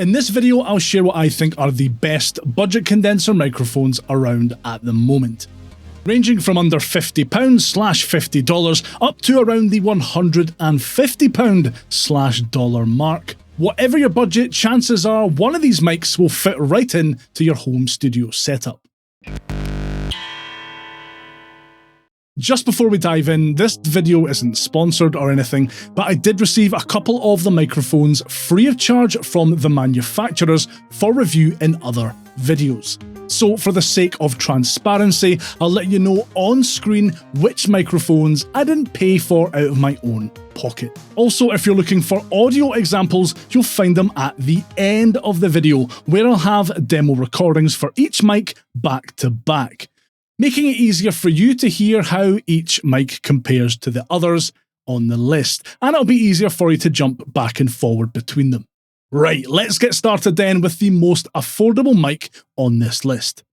In this video, I'll share what I think are the best budget condenser microphones around at the moment, ranging from under £50/$50 up to around the £150/$dollar mark. Whatever your budget, chances are one of these mics will fit right in to your home studio setup. Just before we dive in, this video isn't sponsored or anything, but I did receive a couple of the microphones free of charge from the manufacturers for review in other videos. So for the sake of transparency, I'll let you know on screen which microphones I didn't pay for out of my own pocket. Also, if you're looking for audio examples, you'll find them at the end of the video, where I'll have demo recordings for each mic back to back, making it easier for you to hear how each mic compares to the others on the list, and it'll be easier for you to jump back and forward between them. Right, let's get started then with the most affordable mic on this list.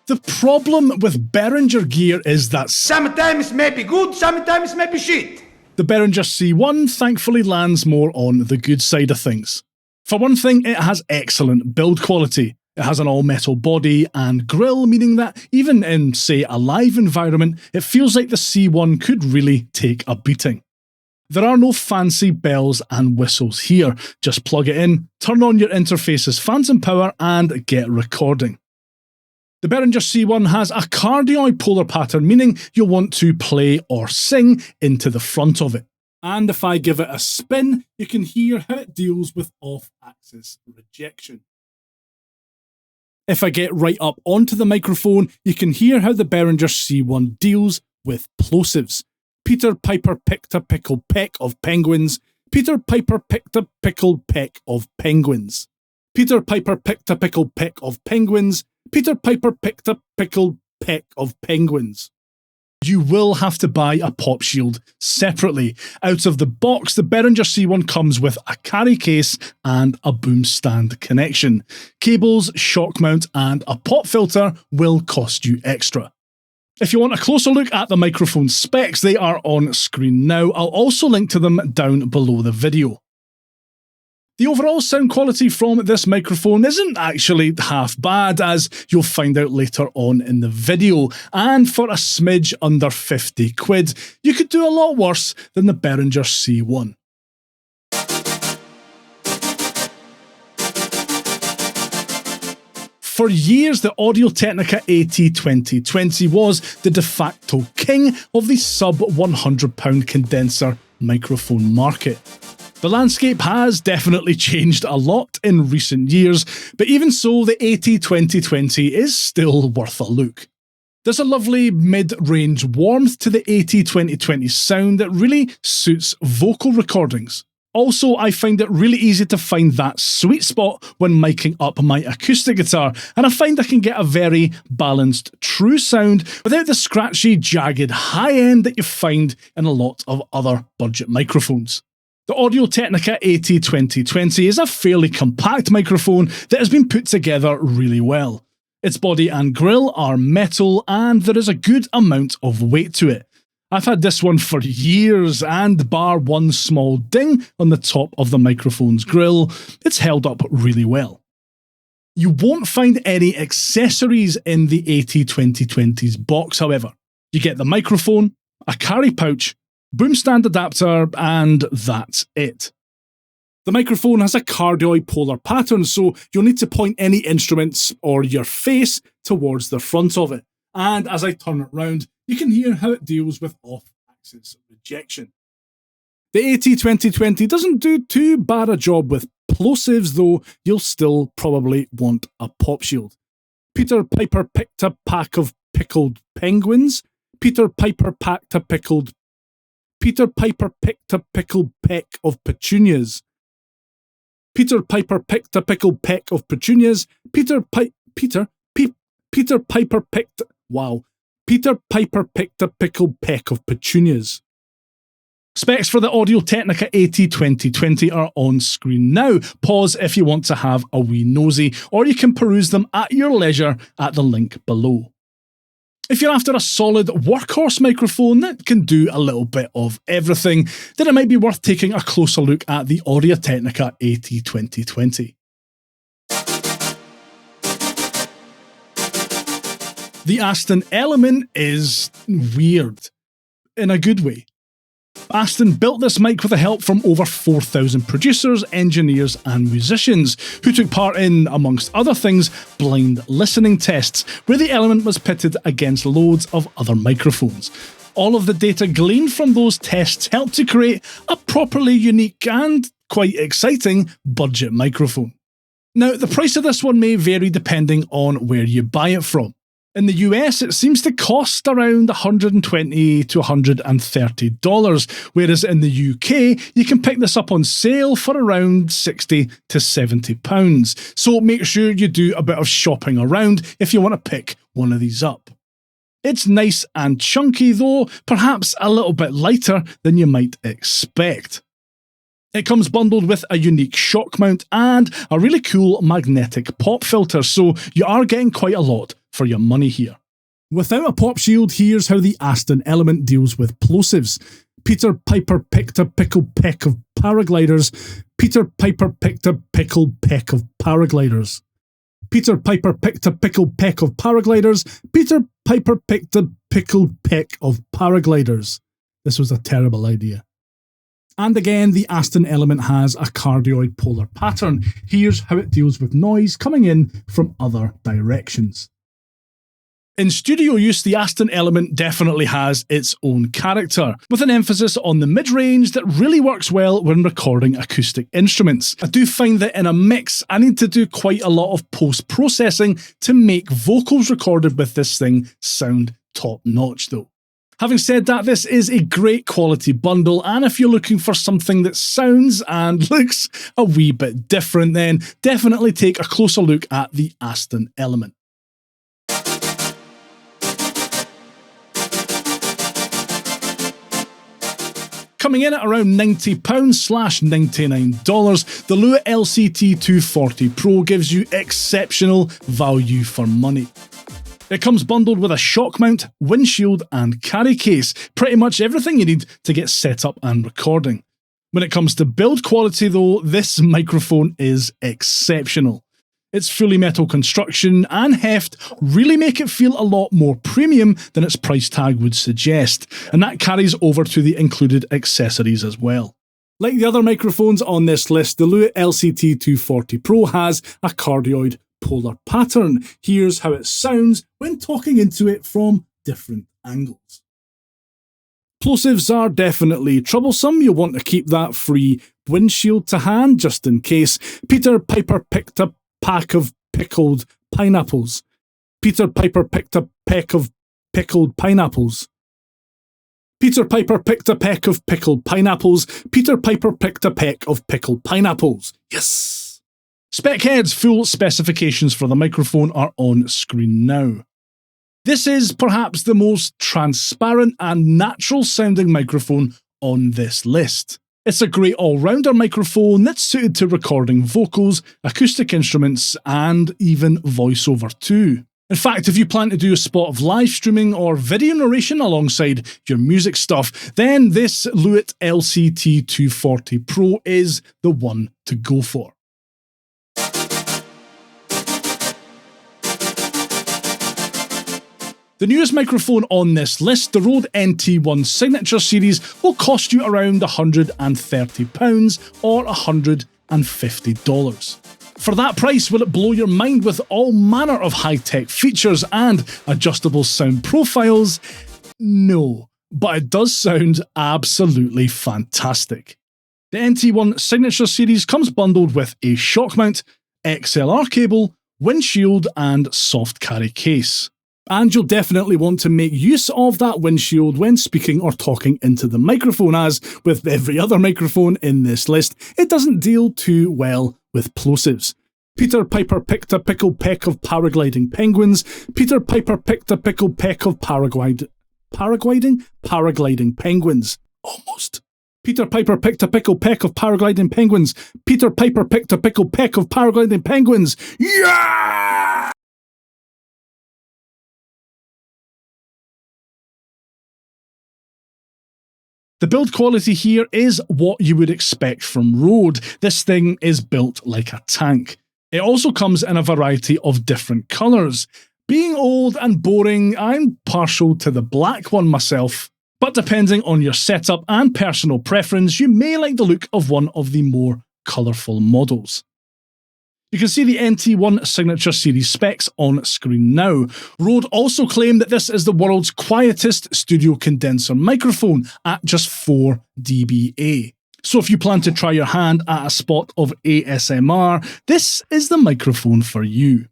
The problem with Behringer gear is that sometimes it may be good, sometimes it may be shit. The Behringer C-1 thankfully lands more on the good side of things. For one thing, it has excellent build quality. It has an all-metal body and grille, meaning that even in, say, a live environment, it feels like the C1 could really take a beating. There are no fancy bells and whistles here. Just plug it in, turn on your interface's phantom power, and get recording. The Behringer C1 has a cardioid polar pattern, meaning you'll want to play or sing into the front of it. And if I give it a spin, you can hear how it deals with off-axis rejection. If I get right up onto the microphone, you can hear how the Behringer C1 deals with plosives. Peter Piper picked a pickled peck of penguins. Peter Piper picked a pickled peck of penguins. Peter Piper picked a pickled peck of penguins. Peter Piper picked a pickled peck of penguins. You will have to buy a pop shield separately. Out of the box, the Behringer C1 comes with a carry case and a boom stand connection. Cables, shock mount, and a pop filter will cost you extra. If you want a closer look at the microphone specs, they are on screen now. I'll also link to them down below the video. The overall sound quality from this microphone isn't actually half bad, as you'll find out later on in the video, and for a smidge under 50 quid, you could do a lot worse than the Behringer C1. For years, the Audio-Technica AT 2020 was the de facto king of the sub £100 condenser microphone market. The landscape has definitely changed a lot in recent years, but even so, the AT 2020 is still worth a look. There's a lovely mid-range warmth to the AT 2020 sound that really suits vocal recordings. Also, I find it really easy to find that sweet spot when miking up my acoustic guitar, and I find I can get a very balanced, true sound without the scratchy, jagged high end that you find in a lot of other budget microphones. The Audio-Technica AT 2020 is a fairly compact microphone that has been put together really well. Its body and grille are metal, and there is a good amount of weight to it. I've had this one for years, and bar one small ding on the top of the microphone's grille, it's held up really well. You won't find any accessories in the AT 2020's box, however. You get the microphone, a carry pouch, boom stand adapter, and that's it. The microphone has a cardioid polar pattern, so you'll need to point any instruments or your face towards the front of it. And as I turn it round, you can hear how it deals with off-axis rejection. The AT 2020 doesn't do too bad a job with plosives, though you'll still probably want a pop shield. Peter Piper picked a pack of pickled penguins. Peter Piper picked a pickled peck of petunias. Peter Piper picked a pickled peck of petunias. Peter Piper picked a pickled peck of petunias. Specs for the Audio-Technica AT 2020 are on screen now. Pause if you want to have a wee nosy, or you can peruse them at your leisure at the link below. If you're after a solid workhorse microphone that can do a little bit of everything, then it might be worth taking a closer look at the Audio-Technica AT 2020. The Aston Element is weird, in a good way. Aston built this mic with the help from over 4,000 producers, engineers and musicians, who took part in, amongst other things, blind listening tests, where the Element was pitted against loads of other microphones. All of the data gleaned from those tests helped to create a properly unique and quite exciting budget microphone. Now, the price of this one may vary depending on where you buy it from. In the US, it seems to cost around $120 to $130, whereas in the UK, you can pick this up on sale for around £60 to £70. So make sure you do a bit of shopping around if you want to pick one of these up. It's nice and chunky though, perhaps a little bit lighter than you might expect. It comes bundled with a unique shock mount and a really cool magnetic pop filter, so you are getting quite a lot for your money here. Without a pop shield, here's how the Aston Element deals with plosives. Peter Piper picked a pickled peck of paragliders. Peter Piper picked a pickled peck of paragliders. Peter Piper picked a pickled peck of paragliders. Peter Piper picked a pickled peck of paragliders. This was a terrible idea. And again, the Aston Element has a cardioid polar pattern. Here's how it deals with noise coming in from other directions. In studio use, the Aston Element definitely has its own character, with an emphasis on the mid-range that really works well when recording acoustic instruments. I do find that in a mix, I need to do quite a lot of post-processing to make vocals recorded with this thing sound top-notch though. Having said that, this is a great quality bundle, and if you're looking for something that sounds and looks a wee bit different, then definitely take a closer look at the Aston Element. Coming in at around £90/$99, the Lewitt LCT 240 Pro gives you exceptional value for money. It comes bundled with a shock mount, windshield and carry case, pretty much everything you need to get set up and recording. When it comes to build quality though, this microphone is exceptional. Its fully metal construction and heft really make it feel a lot more premium than its price tag would suggest, and that carries over to the included accessories as well. Like the other microphones on this list, the Lewitt LCT 240 Pro has a cardioid polar pattern. Here's how it sounds when talking into it from different angles. Plosives are definitely troublesome. You'll want to keep that free windshield to hand just in case. Peter Piper picked a pack of pickled pineapples. Peter Piper picked a peck of pickled pineapples. Peter Piper picked a peck of pickled pineapples. Peter Piper picked a peck of pickled pineapples. Yes! Spechead's full specifications for the microphone are on screen now. This is perhaps the most transparent and natural sounding microphone on this list. It's a great all-rounder microphone that's suited to recording vocals, acoustic instruments, and even voiceover too. In fact, if you plan to do a spot of live streaming or video narration alongside your music stuff, then this Lewitt LCT 240 Pro is the one to go for. The newest microphone on this list, the RØDE NT1 Signature Series, will cost you around £130 or $150. For that price, will it blow your mind with all manner of high-tech features and adjustable sound profiles? No, but it does sound absolutely fantastic. The NT1 Signature Series comes bundled with a shock mount, XLR cable, windshield and soft carry case. And you'll definitely want to make use of that windshield when speaking or talking into the microphone, as with every other microphone in this list, it doesn't deal too well with plosives. Peter Piper picked a pickled peck of paragliding penguins. Peter Piper picked a pickled peck of paragliding penguins. Almost. Peter Piper picked a pickled peck of paragliding penguins. Peter Piper picked a pickled peck of paragliding penguins. Yeah! The build quality here is what you would expect from RØDE. This thing is built like a tank. It also comes in a variety of different colours. Being old and boring, I'm partial to the black one myself. But depending on your setup and personal preference, you may like the look of one of the more colourful models. You can see the NT1 Signature Series specs on screen now. RØDE also claim that this is the world's quietest studio condenser microphone at just 4 dBA. So if you plan to try your hand at a spot of ASMR, this is the microphone for you.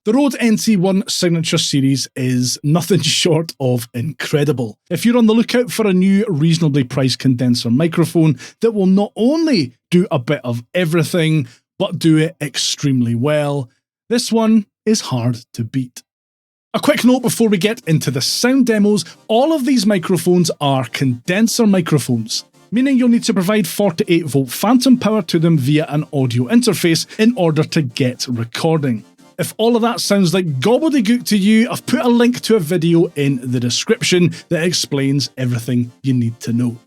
The RØDE NT1 Signature Series is nothing short of incredible. If you're on the lookout for a new, reasonably priced condenser microphone that will not only do a bit of everything, but do it extremely well, this one is hard to beat. A quick note before we get into the sound demos, all of these microphones are condenser microphones, meaning you'll need to provide 48-volt phantom power to them via an audio interface in order to get recording. If all of that sounds like gobbledygook to you, I've put a link to a video in the description that explains everything you need to know.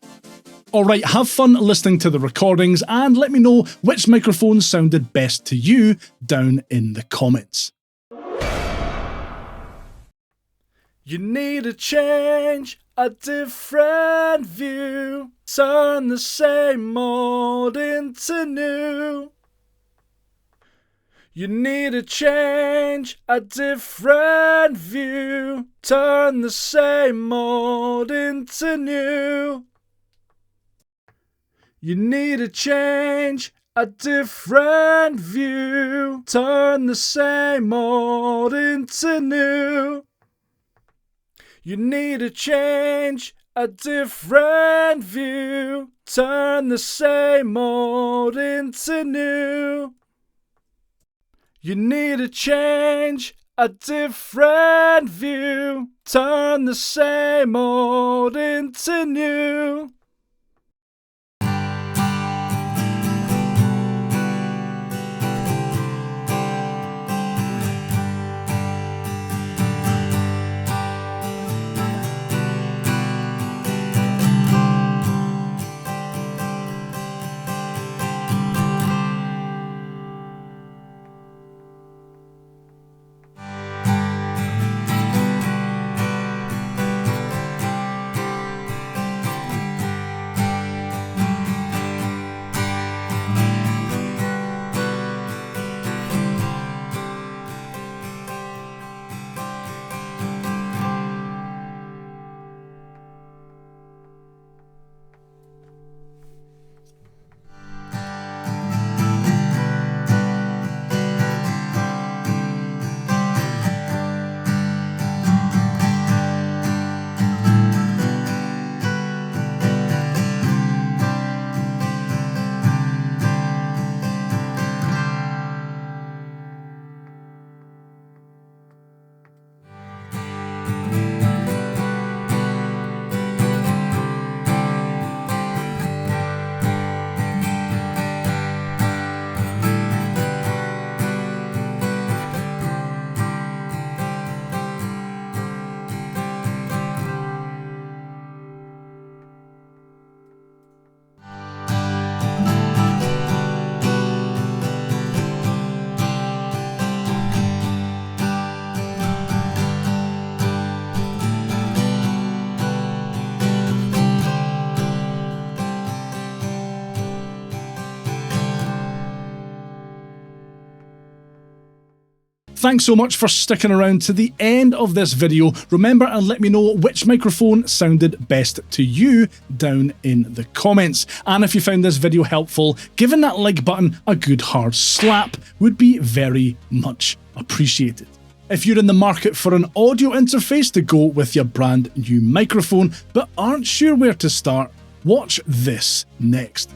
Alright, have fun listening to the recordings and let me know which microphone sounded best to you down in the comments. You need to change a different view, turn the same old into new. You need to change a different view, turn the same old into new. You need to change a different view, turn the same old into new. You need to change a different view, turn the same old into new. You need to change a different view, turn the same old into new. Thanks so much for sticking around to the end of this video. Remember and let me know which microphone sounded best to you down in the comments. And if you found this video helpful, giving that like button a good hard slap would be very much appreciated. If you're in the market for an audio interface to go with your brand new microphone but aren't sure where to start, watch this next.